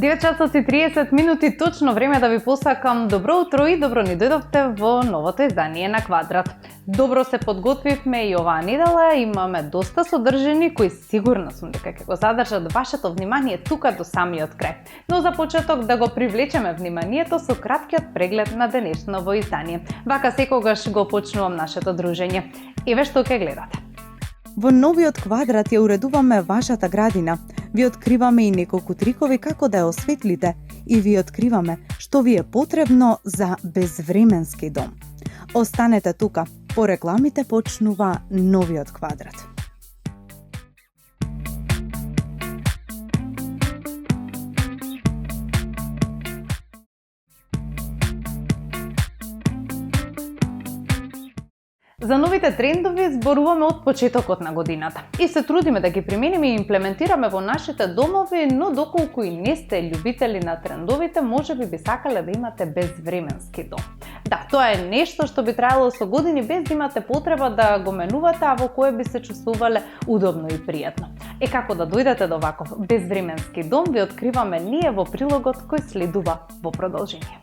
9 часот и 30 минути, точно време да ви посакам добро утро и добро ни дојдовте во новото издание на Квадрат. Добро се подготвивме и оваа недела, имаме доста содржини кои сигурна сум дека ќе го задржат вашето внимание тука до самиот крај. Но за почеток да го привлечеме вниманието со краткиот преглед на денешново издание. Вака секогаш го почнувам нашето дружење. Еве што ќе гледате. Во новиот Квадрат ја уредуваме вашата градина. Ви откриваме и неколку трикови како да ја осветлите и ви откриваме што ви е потребно за безвременски дом. Останете тука, по рекламите почнува новиот Квадрат. За новите трендови зборуваме од почетокот на годината и се трудиме да ги примениме и имплементираме во нашите домови, но доколку и не сте љубители на трендовите, можеби би сакале да имате безвременски дом. Да, тоа е нешто што би траело со години без да имате потреба да го менувате, а во кое би се чувствувале удобно и пријатно. Како да дојдете до ваков безвременски дом, ви откриваме ние во прилогот кој следува во продолжение.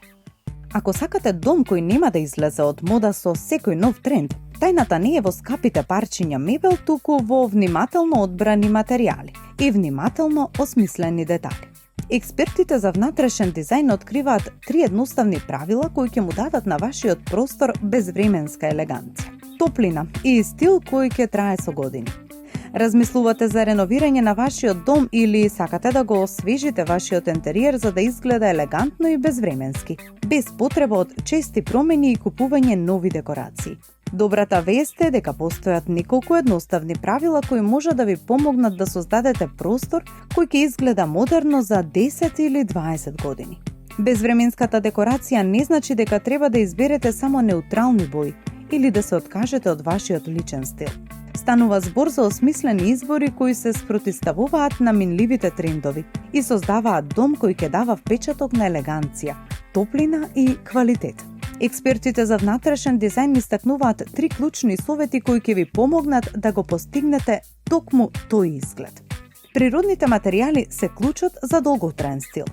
Ако сакате дом кој нема да излезе од мода со секој нов тренд, тајната не е во скапите парчиња мебел, туку во внимателно одбрани материјали и внимателно осмислени детали. Експертите за внатрешен дизајн откриваат 3 едноставни правила кои ќе му дадат на вашиот простор безвременска елеганција, топлина и стил кој ќе трае со години. Размислувате за реновирање на вашиот дом или сакате да го освежите вашиот интериер за да изгледа елегантно и безвременски, без потреба од чести промени и купување нови декорации. Добрата вест е дека постојат неколку едноставни правила кои може да ви помогнат да создадете простор кој ќе изгледа модерно за 10 или 20 години. Безвременската декорација не значи дека треба да изберете само неутрални бои или да се откажете од вашиот личен стил. Станува збор за осмислени избори кои се спротивставуваат на минливите трендови и создаваат дом кој ќе дава впечаток на елеганција, топлина и квалитет. Експертите за внатрешен дизајн истакнуваат 3 клучни совети кои ќе ви помогнат да го постигнете токму тој изглед. Природните материјали се клучот за долготраен стил.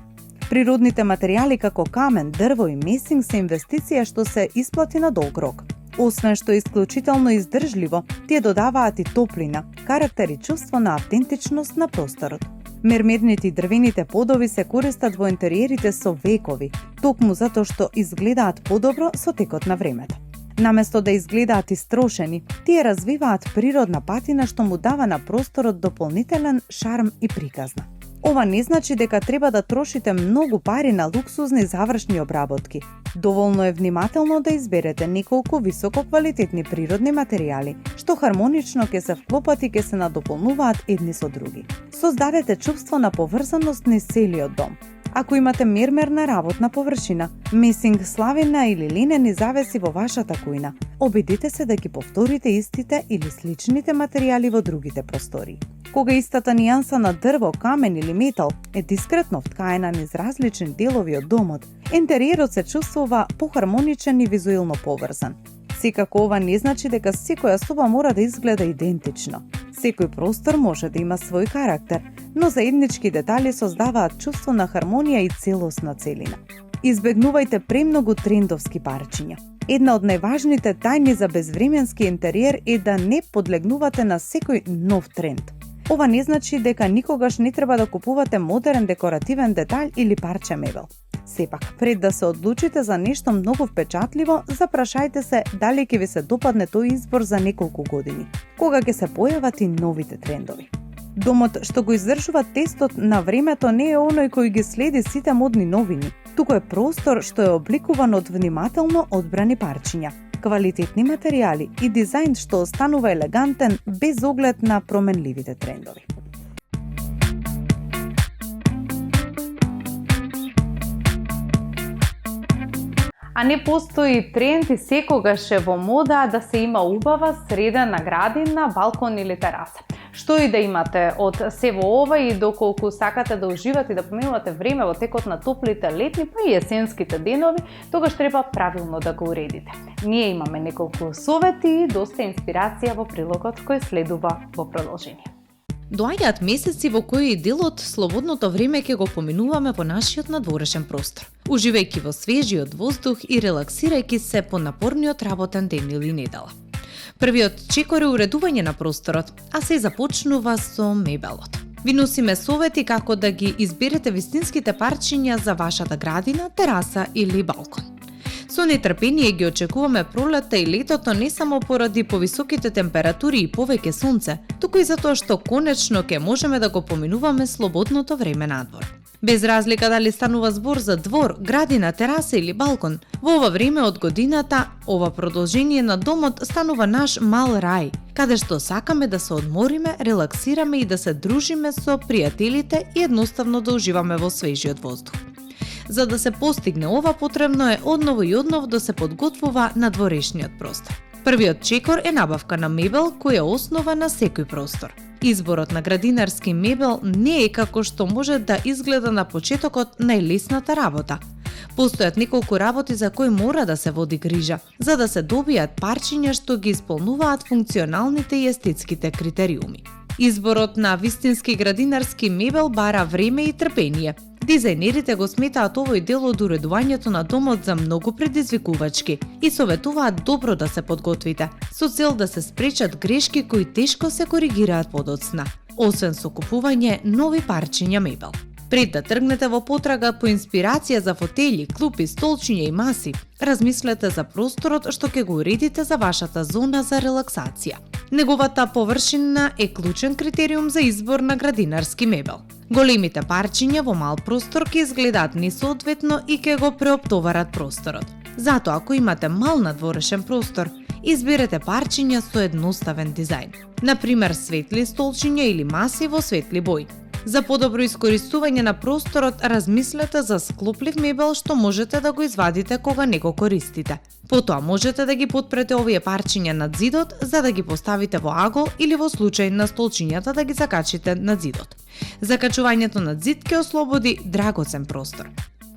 Природните материјали како камен, дрво и месинг се инвестиција што се исплати на долг рок. Освен што е исклучително издржливо, тие додаваат и топлина, карактер и чувство на автентичност на просторот. Мермедните и дрвените подови се користат во интериерите со векови, токму затоа што изгледаат подобро со текот на времето. Наместо да изгледаат истрошени, тие развиваат природна патина што му дава на просторот дополнителен шарм и приказна. Ова не значи дека треба да трошите многу пари на луксузни завршни обработки. Доволно е внимателно да изберете неколку високо квалитетни природни материјали, што хармонично ќе се вклопат и ќе се надополнуваат едни со други. Создадете чувство на поврзаност низ целиот дом. Ако имате мермерна работна површина, месинг славина или линени завеси во вашата кујна, обидете се да ги повторите истите или сличните материјали во другите простории. Кога истата нијанса на дрво, камен или метал е дискретно вткаена низ различни делови од домот, интериерот се чувствува похармоничен и визуелно поврзан. Секако ова не значи дека секоја соба мора да изгледа идентично. Секој простор може да има свој карактер, но заеднички детали создаваат чувство на хармонија и целосна целина. Избегнувајте премногу трендовски парчиња. Една од најважните тајни за безвременски интериер е да не подлегнувате на секој нов тренд. Ова не значи дека никогаш не треба да купувате модерен декоративен детаљ или парче мебел. Сепак, пред да се одлучите за нешто многу впечатливо, запрашајте се дали ќе ви се допадне тој избор за неколку години, кога ќе се појават и новите трендови. Домот што го издржува тестот на времето не е оној кој ги следи сите модни новини, туку е простор што е обликуван од внимателно одбрани парчиња, квалитетни материјали и дизајн што останува елегантен без оглед на променливите трендови. А не постои тренд и секогаш е во мода да се има убава средена градина, балкон или тераса. Што и да имате од се во ова и доколку сакате да уживате и да поминувате време во текот на топлите летни па и есенските денови, тогаш треба правилно да го уредите. Ние имаме неколку совети и доста инспирација во прилогот кој следува во продолжение. Доаѓаат месеци во кои дел од слободното време ќе го поминуваме во нашиот надворешен простор, уживајќи во свежиот воздух и релаксирајќи се по напорниот работен ден или недела. Првиот чекор е уредување на просторот, а се започнува со мебелот. Ви носиме совети како да ги изберете вистинските парчиња за вашата градина, тераса или балкон. Со нетрпение ги очекуваме пролетта и летото не само поради повисоките температури и повеќе сонце, туку и затоа што конечно ќе можеме да го поминуваме слободното време надвор. Без разлика дали станува збор за двор, градина, тераса или балкон, во ова време од годината, ова продолжение на домот станува наш мал рај, каде што сакаме да се одмориме, релаксираме и да се дружиме со пријателите и едноставно да уживаме во свежиот воздух. За да се постигне ова, потребно е одново и одново да се подготвува надворешниот простор. Првиот чекор е набавка на мебел која е основа на секој простор. Изборот на градинарски мебел не е како што може да изгледа на почетокот најлесната работа. Постојат неколку работи за кои мора да се води грижа, за да се добијат парчиња што ги исполнуваат функционалните и естетските критериуми. Изборот на вистински градинарски мебел бара време и трпение. Дизајнерите го сметаат овој дел од уредувањето на домот за многу предизвикувачки и советуваат добро да се подготвите, со цел да се спречат грешки кои тешко се коригираат подоцна, освен со купување нови парчиња мебел. Пред да тргнете во потрага по инспирација за фотели, клупи, столчиња и маси, размислете за просторот што ќе го уредите за вашата зона за релаксација. Неговата површина е клучен критериум за избор на градинарски мебел. Големите парчиња во мал простор ќе изгледаат несоодветно и ќе го преоптоварат просторот. Затоа, ако имате мал надворешен простор, изберете парчиња со едноставен дизајн. Например, светли столчиња или маси во светли бои. За подобро искористување на просторот, размислете за склоплив мебел што можете да го извадите кога не го користите. Потоа можете да ги потпрете овие парчиња над зидот за да ги поставите во агол или во случај на столчињата да ги закачите над зидот. Закачувањето над зид ќе ослободи драгоцен простор.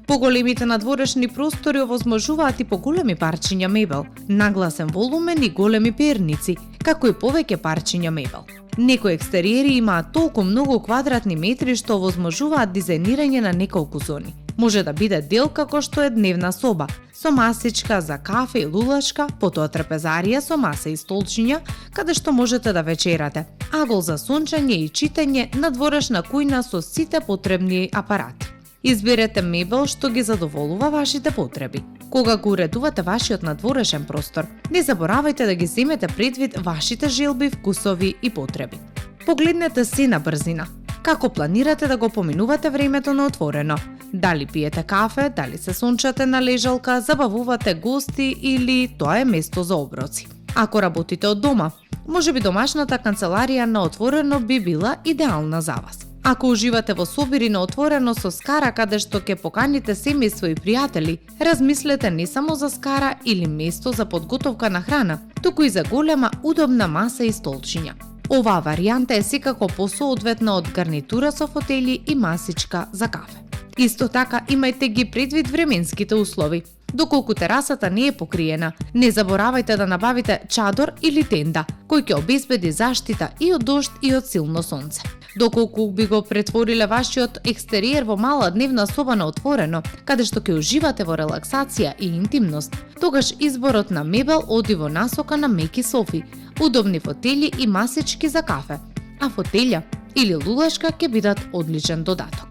Поголемите надворешни простори овозможуваат и поголеми парчиња мебел, нагласен волумен и големи перници, како и повеќе парчиња мебел. Некои екстериери имаат толку многу квадратни метри што овозможуваат дизајнирање на неколку зони. Може да биде дел како што е дневна соба, со масичка за кафе и лулачка, потоа трапезарија со маса и столчиња, каде што можете да вечерате, агол за сончење и читање, надворешна кујна со сите потребни апарати. Изберете мебел што ги задоволува вашите потреби. Кога го уредувате вашиот надворешен простор, не заборавајте да ги земете предвид вашите желби, вкусови и потреби. Погледнете се на брзина. Како планирате да го поминувате времето на отворено? Дали пиете кафе, дали се сончате на лежалка, забавувате гости или тоа е место за оброци? Ако работите од дома, можеби домашната канцеларија на отворено би била идеална за вас. Ако уживате во собири на отворено со скара каде што ќе поканите семејство и пријатели, размислете не само за скара или место за подготовка на храна, туку и за голема удобна маса и столчиња. Оваа варијанта е секако посоодветна од гарнитура со фотели и масичка за кафе. Исто така имајте ги предвид временските услови. Доколку терасата не е покриена, не заборавајте да набавите чадор или тенда, кој ќе обезбеди заштита и од дожд и од силно сонце. Доколку би го претвориле вашиот екстериер во мала дневна соба на отворено, каде што ќе уживате во релаксација и интимност, тогаш изборот на мебел оди во насока на меки софи, удобни фотели и масички за кафе, а фотелја или лулашка ќе бидат одличен додаток.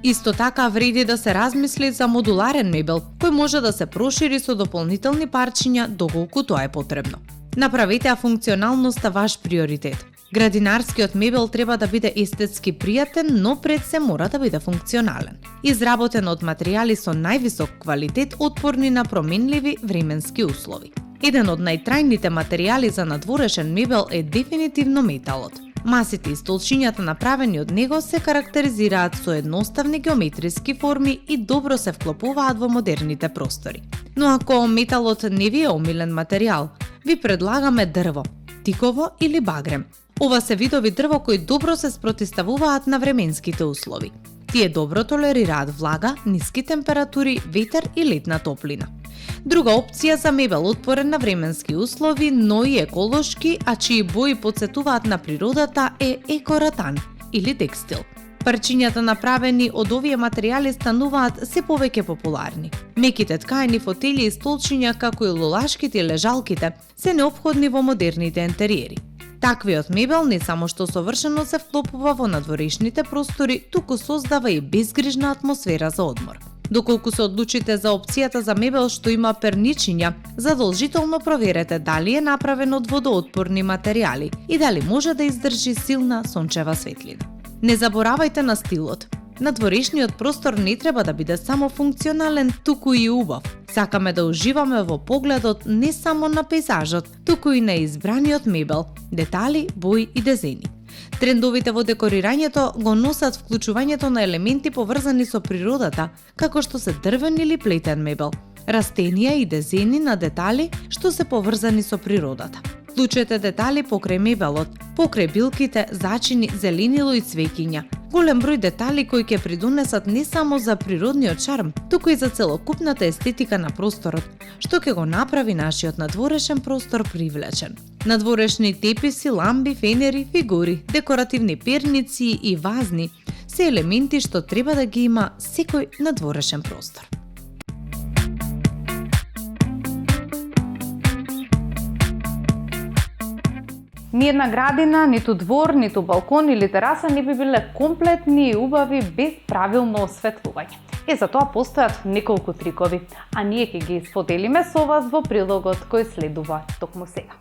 Исто така вреди да се размисли за модуларен мебел, кој може да се прошири со дополнителни парчиња доколку тоа е потребно. Направете функционалноста ваш приоритет. Градинарскиот мебел треба да биде естетски пријатен, но пред се мора да биде функционален. Изработен од материјали со највисок квалитет, отпорни на променливи временски услови. Еден од најтрајните материјали за надворешен мебел е дефинитивно металот. Масите и столчињата направени од него се карактеризираат со едноставни геометриски форми и добро се вклопуваат во модерните простори. Но ако металот не ви е омилен материјал, ви предлагаме дрво, тиково или багрем. Ова се видови дрво кои добро се спротиставуваат на временските услови. Тие добро толерираат влага, ниски температури, ветер и летна топлина. Друга опција за мебел отпорен на временски услови, но и еколошки, а чии бои потсетуваат на природата е екоратан или текстил. Парчињата направени од овие материјали стануваат се повеќе популарни. Меките ткаени фотели и столчиња, како и лолашките и лежалките, се неопходни во модерните интериери. Таквиот мебел не само што совршено се вклопува во надворешните простори, туку создава и безгрижна атмосфера за одмор. Доколку се одлучите за опцијата за мебел што има перничиња, задолжително проверете дали е направен од водоотпорни материјали и дали може да издржи силна сончева светлина. Не заборавајте на стилот. Надворешниот простор не треба да биде само функционален, туку и убав. Сакаме да уживаме во погледот не само на пейзажот, туку и на избраниот мебел, детали, бои и дизајни. Трендовите во декорирањето го носат вклучувањето на елементи поврзани со природата, како што се дрвен или плетен мебел, растенија и дизајни на детали што се поврзани со природата. Вклучете детали покрај мебелот, покрај билките, зачини, зеленило и цвеќиња. Голем број детали кои ќе придонесат не само за природниот шарм, туку и за целокупната естетика на просторот, што ќе го направи нашиот надворешен простор привлечен. Надворешни теписи, ламби, фенери, фигури, декоративни перници и вазни се елементи што треба да ги има секој надворешен простор. Ниедна градина, ниту двор, ниту балкон или тераса не би биле комплетни и убави без правилно осветлување. И за тоа постојат неколку трикови, а ние ќе ги споделиме со вас во прилогот кој следува токму сега.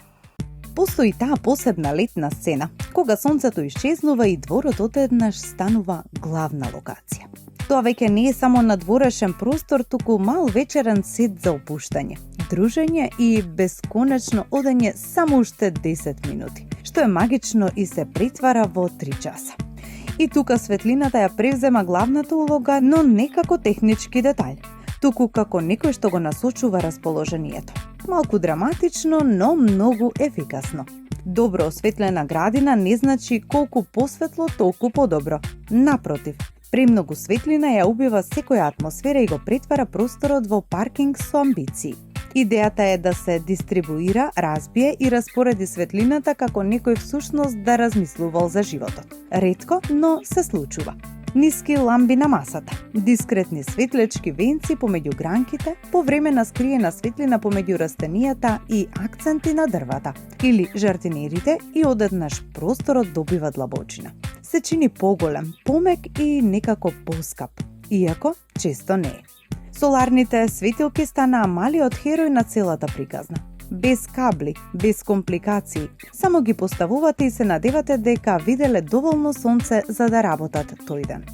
Постои таа посебна летна сцена, кога сонцето исчезнува и дворот одеднаш станува главна локација. Тоа веќе не е само надворешен простор, туку мал вечерен сет за опуштање, дружење и бесконечно одење само уште 10 минути, што е магично и се претвара во 3 часа. И тука светлината ја превзема главната улога, но не како технички детај, туку како некој што го насочува расположението. Малку драматично, но многу ефикасно. Добро осветлена градина не значи колку посветло, толку подобро. Напротив, премногу светлина ја убива секоја атмосфера и го претвара просторот во паркинг со амбиции. Идејата е да се дистрибуира, разбие и распореди светлината како некој всушност да размислувал за животот. Ретко, но се случува. Ниски ламби на масата, дискретни светлечки венци помеѓу гранките, по време на скриена светлина помеѓу растенијата и акценти на дрвата, или жартинерите и одеднаш просторот добива длабочина. Се чини поголем, помек и некако поскап, иако често не е. Соларните светилки станаа малиот херој на целата приказна. Без кабли, без компликации, само ги поставувате и се надевате дека виделе доволно сонце за да работат тој ден.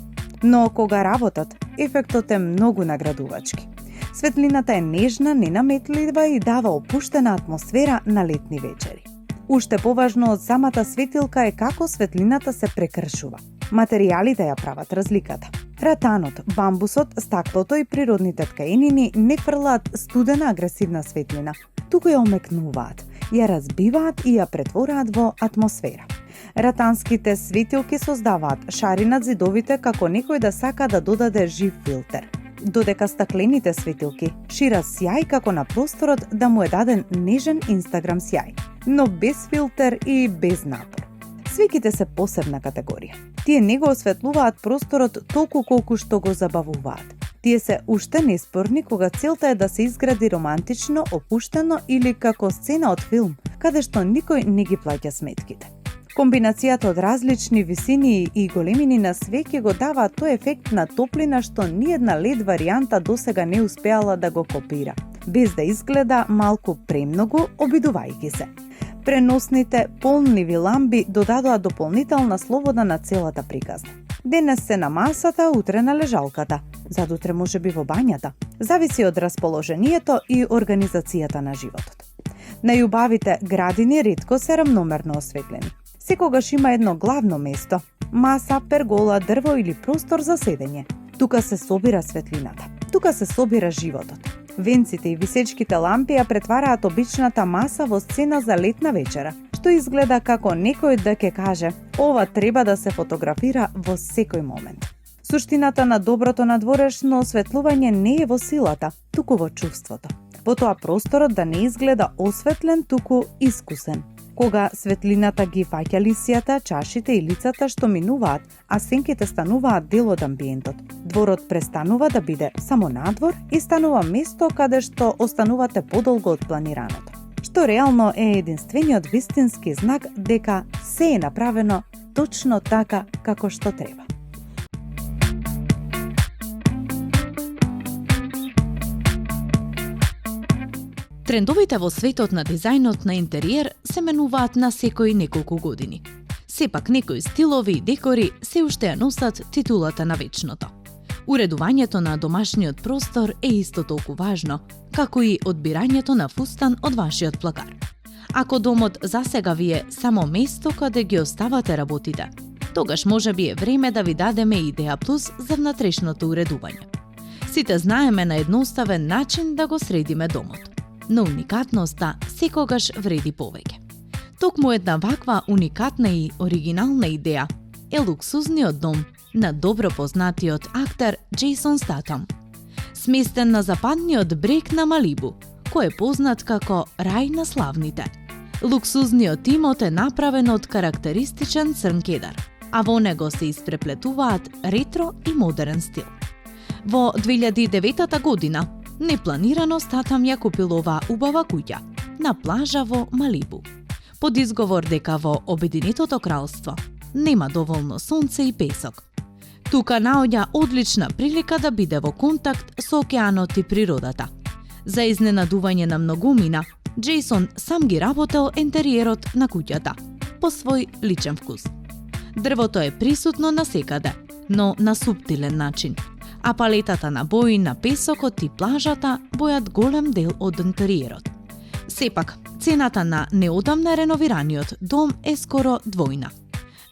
Но кога работат, ефектот е многу наградувачки. Светлината е нежна, ненаметлива и дава опуштена атмосфера на летни вечери. Уште поважно од самата светилка е како светлината се прекршува. Материјалите ја прават разликата. Ратанот, бамбусот, стаклото и природните ткаенини не фрлаат студена агресивна светлина, туку ја омекнуваат, ја разбиваат и ја претвораат во атмосфера. Ратанските светилки создаваат шари над зидовите како некој да сака да додаде жив филтер, додека стаклените светилки шира сјај како на просторот да му е даден нежен инстаграм сјај, но без филтер и без напор. Свеките се посебна категорија. Тие не го осветлуваат просторот толку колку што го забавуваат. Тие се уште неспорни кога целта е да се изгради романтично, опуштено или како сцена од филм, каде што никој не ги плаќа сметките. Комбинацијата од различни висини и големини на свеќи го дава тој ефект на топлина што ниедна LED варијанта досега не успеала да го копира, без да изгледа малку премногу обидувајќи се. Преносните полниви ламби додадоа дополнителна слобода на целата приказна. Денес се на масата, утре на лежалката, задутре можеби во бањата. Зависи од расположението и организацијата на животот. Најубавите градини ретко се рамномерно осветлени. Секогаш има едно главно место – маса, пергола, дрво или простор за седење. Тука се собира светлината. Тука се собира животот. Венците и висечките лампи ја претвараат обичната маса во сцена за летна вечера, што изгледа како некој да ќе каже: ова треба да се фотографира во секој момент. Суштината на доброто надворешно осветлување не е во силата, туку во чувството. Во тоа просторот да не изгледа осветлен, туку искусен. Кога светлината ги фаќа лисијата, чашите и лицата што минуваат, а сенките стануваат дел од амбиентот. Дворот престанува да биде само надвор и станува место каде што останувате подолго од планираното. Што реално е единствениот вистински знак дека се е направено точно така како што треба. Трендовите во светот на дизајнот на интериер се менуваат на секои неколку години. Сепак некои стилови и декори се уште ја носат титулата на вечното. Уредувањето на домашниот простор е исто толку важно, како и одбирањето на фустан од вашиот плакар. Ако домот засега ви е само место каде ги оставате работите, тогаш можеби е време да ви дадеме идеја плюс за внатрешното уредување. Сите знаеме на едноставен начин да го средиме домот, но уникатноста секогаш вреди повеќе. Токму една ваква уникатна и оригинална идеја е луксузниот дом на добро познатиот актер Джейсон Статам. Сместен на западниот брег на Малибу, кој е познат како рај на славните. Луксузниот имот е направен од карактеристичен црн кедар, а во него се испреплетуваат ретро и модерен стил. Во 2009 година непланирано Статам ја купил оваа убава куќа на плажа во Малибу, под изговор дека во Обединетото кралство нема доволно сонце и песок. Тука наоѓа одлична прилика да биде во контакт со океанот и природата. За изненадување на многумина, Джейсон сам ги работел интериерот на куќата, по свој личен вкус. Дрвото е присутно насекаде, но на суптилен начин, а палетата на бои на песокот и плажата бојат голем дел од интериерот. Сепак, цената на неодамна реновираниот дом е скоро двојна.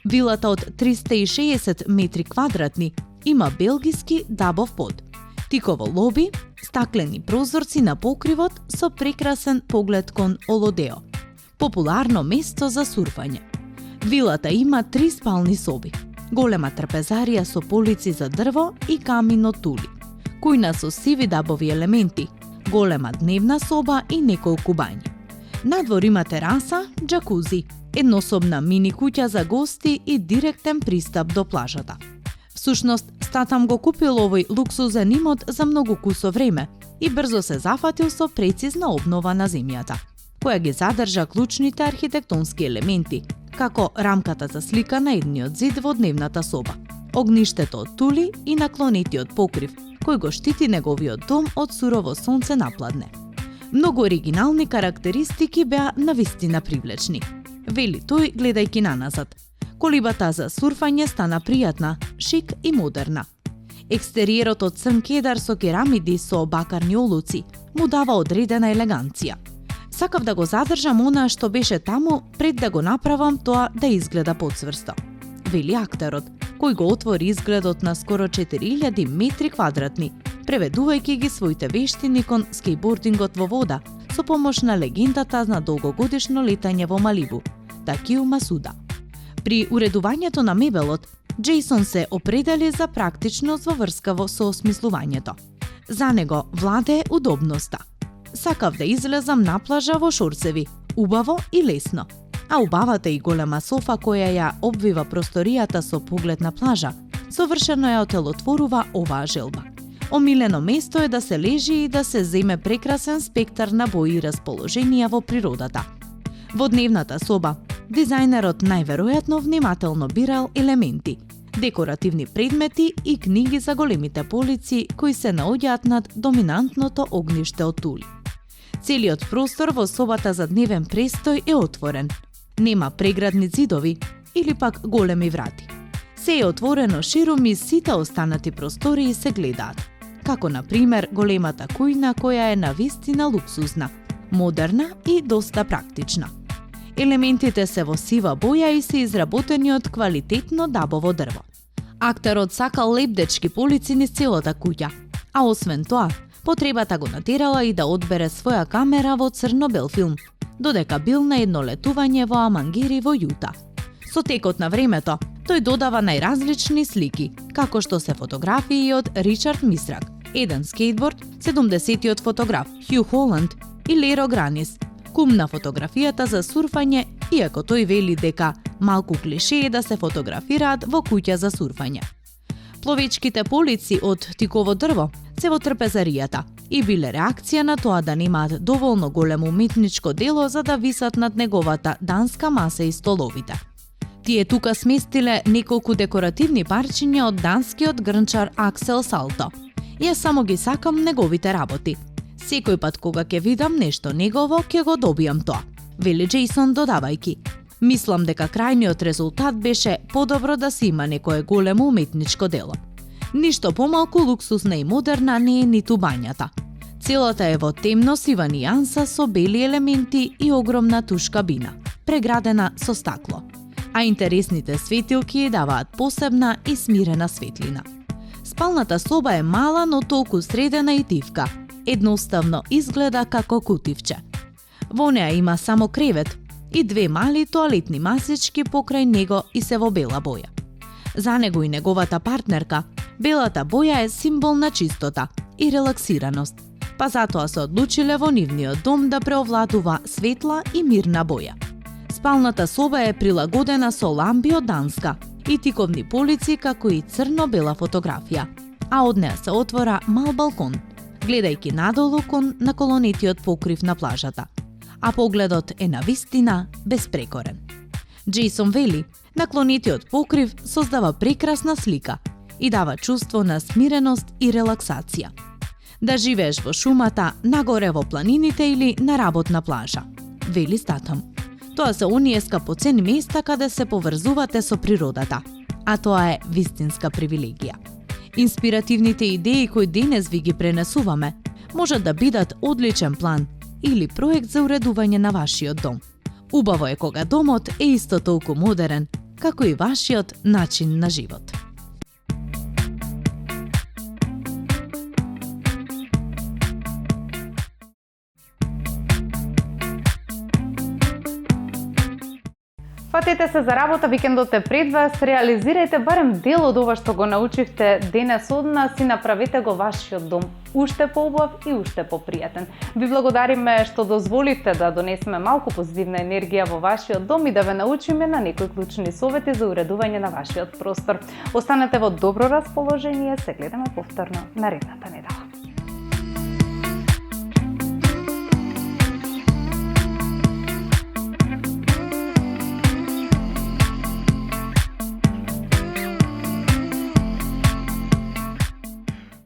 Вилата од 360 метри квадратни има белгиски дабов под, тиково лоби, стаклени прозорци на покривот со прекрасен поглед кон Олодео, популарно место за сурфање. Вилата има 3 спални соби, голема трпезарија со полици за дрво и камин од тули, кујна со сиви дабови елементи, голема дневна соба и неколку бањи. Надвор има тераса, џакузи, еднособна мини куќа за гости и директен пристап до плажата. Всушност, Статам го купил овој луксузен имот за многу кусо време и брзо се зафатил со прецизна обнова на земјата, која ги задржа клучните архитектонски елементи, како рамката за слика на едниот зид во дневната соба, огништето од тули и наклонетиот покрив, кој го штити неговиот дом од сурово сонце напладне. Многу оригинални карактеристики беа навистина привлечни, вели тој гледајќи наназад. Колибата за сурфање стана пријатна, шик и модерна. Екстериерот од црн кедар со керамиди со бакарни олуци му дава одредена елеганција. Сакав да го задржам она што беше таму пред да го направам тоа да изгледа подсврсто, вели актерот, кој го отвори изгледот на скоро 4000 метри квадратни, преведувајќи ги своите вештини кон скејбордингот во вода со помош на легендата на долгогодишно летање во Малибу, Такио Масуда. При уредувањето на мебелот, Джейсон се определи за практичност во врска со осмислувањето. За него владее удобноста. Сакав да излезам на плажа во шорцеви, убаво и лесно. А убавата и голема софа која ја обвива просторијата со поглед на плажа, совршено ја отелотворува оваа желба. Омилено место е да се лежи и да се земе прекрасен спектар на бои и расположенија во природата. Во дневната соба, дизајнерот најверојатно внимателно бирал елементи, декоративни предмети и книги за големите полици кои се наоѓаат над доминантното огниште од тули. Целиот простор во собата за дневен престој е отворен. Нема преградни зидови или пак големи врати. Се е отворено ширум и сите останати простории се гледаат, како на пример големата кујна која е навистина луксузна, модерна и доста практична. Елементите се во сива боја и се изработени од квалитетно дабово дрво. Актерот сакал лебдечки полици низ целата куќа, а освен тоа, потребата го натерала и да одбере своја камера во црно-бел филм, додека бил на едно летување во Амангери во Јута. Со текот на времето, Тој додава најразлични слики, како што се фотографии од Ричард Мисрак, еден скейтборд, 70-тиот фотограф Хју Холанд и Леро Гранис, кум на фотографијата за сурфање, иако тој вели дека малку клише е да се фотографираат во куќа за сурфање. Пловечките полици од тиково дрво се во трпезаријата и биле реакција на тоа да немаат доволно големо уметничко дело за да висат над неговата данска маса и столовите. Тие тука сместиле неколку декоративни парчиња од данскиот грнчар Аксел Салто. Ја само ги сакам неговите работи. Секој пат кога ќе видам нешто негово, ќе го добијам тоа, вели Джейсон додавајќи. Мислам дека крајниот резултат беше подобро да се има некое големо уметничко дело. Ништо помалку луксусна и модерна не е ниту бањата. Целата е во темно сива нијанса со бели елементи и огромна туш кабина, преградена со стакло. А интересните светилки ја даваат посебна и смирена светлина. Спалната соба е мала, но толку средена и тивка. Едноставно изгледа како кутивче. Во неа има само кревет и две мали тоалетни масички покрај него и се во бела боја. За него и неговата партнерка, белата боја е символ на чистота и релаксираност, па затоа се одлучиле во нивниот дом да преовладува светла и мирна боја. Спалната соба е прилагодена со лампи од данска и тиковни полици како и црно-бела фотографија, а од неа се отвора мал балкон, гледајќи надолу кон наколонетиот покрив на плажата, а погледот е навистина безпрекорен. Джейсон вели, наклонетиот покрив создава прекрасна слика и дава чувство на смиреност и релаксација. Да живееш во шумата, нагоре во планините или на работна плажа, вели Статам. Тоа се оние скапоцени места каде се поврзувате со природата, а тоа е вистинска привилегија. Инспиративните идеи кои денес ви ги пренесуваме можат да бидат одличен план или проект за уредување на вашиот дом. Убаво е кога домот е исто толку модерен, како и вашиот начин на живот. Фатете се за работа, викендот е пред вас, реализирајте барем дел од ова што го научивте денес од нас и направете го вашиот дом уште поубав и уште попријатен. Ви благодариме што дозволите да донесеме малку позитивна енергија во вашиот дом и да ве научиме на некои клучни совети за уредување на вашиот простор. Останете во добро расположение, се гледаме повторно наредната недела.